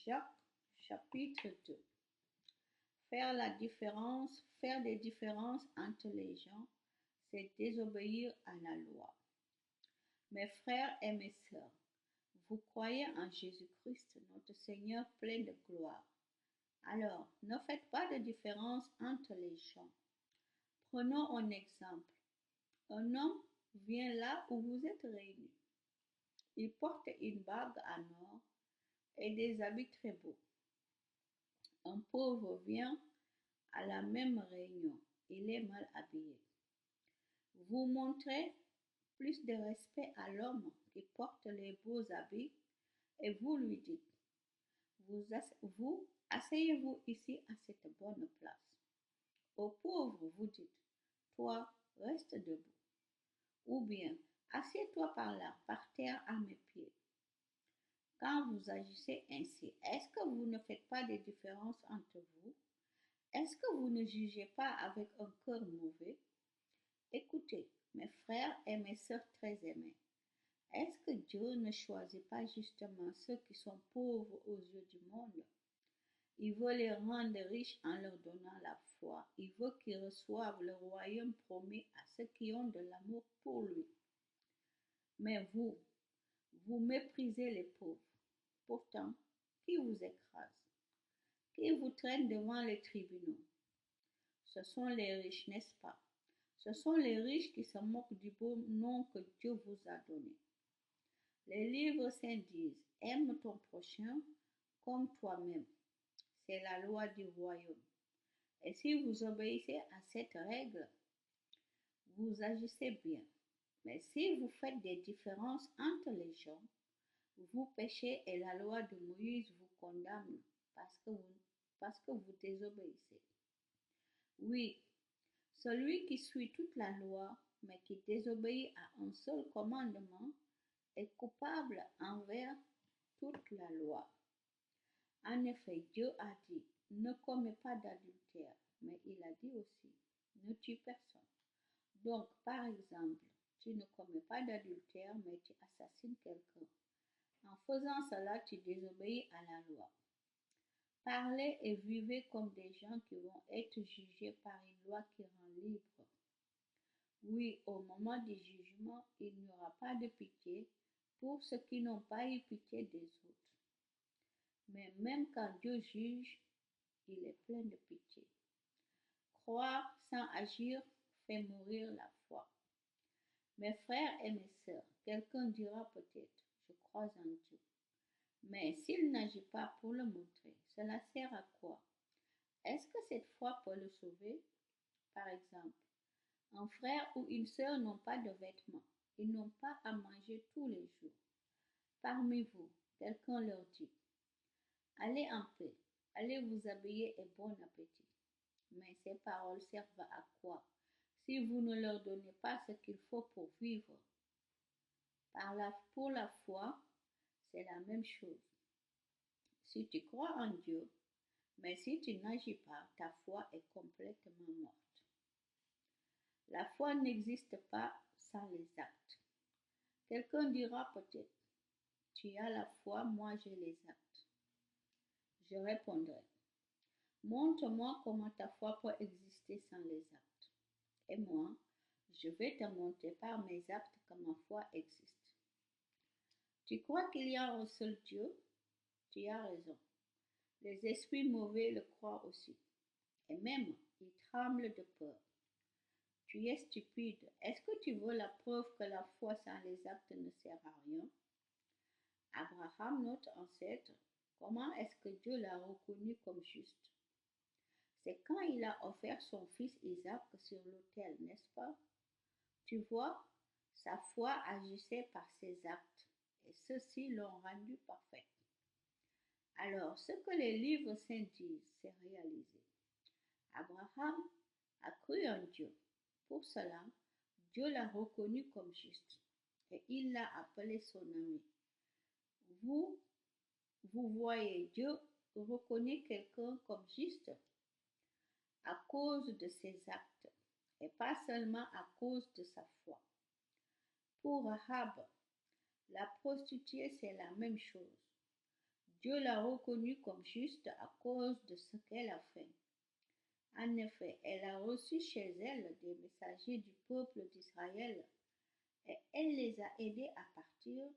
Jacques chapitre 2. Faire des différences entre les gens, c'est désobéir à la loi. Mes frères et mes sœurs, vous croyez en Jésus-Christ, notre Seigneur plein de gloire. Alors, ne faites pas de différence entre les gens. Prenons un exemple. Un homme vient là où vous êtes réunis. Il porte une bague en or et des habits très beaux. Un pauvre vient à la même réunion. Il est mal habillé. Vous montrez plus de respect à l'homme qui porte les beaux habits et vous lui dites, vous asseyez-vous ici à cette bonne place. Au pauvre, vous dites, toi, reste debout. Ou bien, assieds-toi par là, par terre à mes pieds. Quand vous agissez ainsi, est-ce que vous ne faites pas de différence entre vous? Est-ce que vous ne jugez pas avec un cœur mauvais? Écoutez, mes frères et mes sœurs très aimés, est-ce que Dieu ne choisit pas justement ceux qui sont pauvres aux yeux du monde? Il veut les rendre riches en leur donnant la foi. Il veut qu'ils reçoivent le royaume promis à ceux qui ont de l'amour pour lui. Mais vous méprisez les pauvres. Pourtant, qui vous écrase? Qui vous traîne devant les tribunaux? Ce sont les riches, n'est-ce pas? Ce sont les riches qui se moquent du beau nom que Dieu vous a donné. Les livres saints disent, aime ton prochain comme toi-même. C'est la loi du royaume. Et si vous obéissez à cette règle, vous agissez bien. Mais si vous faites des différences entre les gens, vous péchez et la loi de Moïse vous condamne parce que vous désobéissez. Oui, celui qui suit toute la loi, mais qui désobéit à un seul commandement, est coupable envers toute la loi. En effet, Dieu a dit, ne commets pas d'adultère, mais il a dit aussi, ne tue personne. Donc, par exemple, tu ne commets pas d'adultère, mais tu assassines quelqu'un. En faisant cela, tu désobéis à la loi. Parlez et vivez comme des gens qui vont être jugés par une loi qui rend libre. Oui, au moment du jugement, il n'y aura pas de pitié pour ceux qui n'ont pas eu pitié des autres. Mais même quand Dieu juge, il est plein de pitié. Croire sans agir fait mourir la foi. Mes frères et mes sœurs, quelqu'un dira peut-être, je crois en Dieu. Mais s'il n'agit pas pour le montrer, cela sert à quoi? Est-ce que cette foi peut le sauver? Par exemple, un frère ou une sœur n'ont pas de vêtements. Ils n'ont pas à manger tous les jours. Parmi vous, quelqu'un leur dit, allez en paix, allez vous habiller et bon appétit. Mais ces paroles servent à quoi si vous ne leur donnez pas ce qu'il faut pour vivre? Pour la foi, c'est la même chose. Si tu crois en Dieu, mais si tu n'agis pas, ta foi est complètement morte. La foi n'existe pas sans les actes. Quelqu'un dira peut-être, tu as la foi, moi j'ai les actes. Je répondrai, montre-moi comment ta foi peut exister sans les actes. Et moi, je vais te montrer par mes actes que ma foi existe. Tu crois qu'il y a un seul Dieu? Tu as raison. Les esprits mauvais le croient aussi. Et même, ils tremblent de peur. Tu es stupide. Est-ce que tu veux la preuve que la foi sans les actes ne sert à rien? Abraham, notre ancêtre, comment est-ce que Dieu l'a reconnu comme juste? C'est quand il a offert son fils Isaac sur l'autel, n'est-ce pas? Tu vois, sa foi agissait par ses actes, et ceux-ci l'ont rendue parfaite. Alors, ce que les livres saints disent, c'est réalisé. Abraham a cru en Dieu. Pour cela, Dieu l'a reconnu comme juste, et il l'a appelé son ami. Vous, vous voyez, Dieu reconnaît quelqu'un comme juste à cause de ses actes, et pas seulement à cause de sa foi. Pour Rahab, la prostituée, c'est la même chose. Dieu l'a reconnue comme juste à cause de ce qu'elle a fait. En effet, elle a reçu chez elle des messagers du peuple d'Israël et elle les a aidés à partir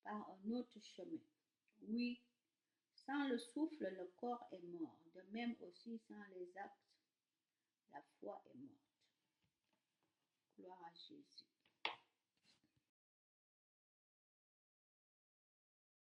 par un autre chemin. Oui, sans le souffle, le corps est mort. De même aussi, sans les actes, la foi est morte. Gloire à Jésus.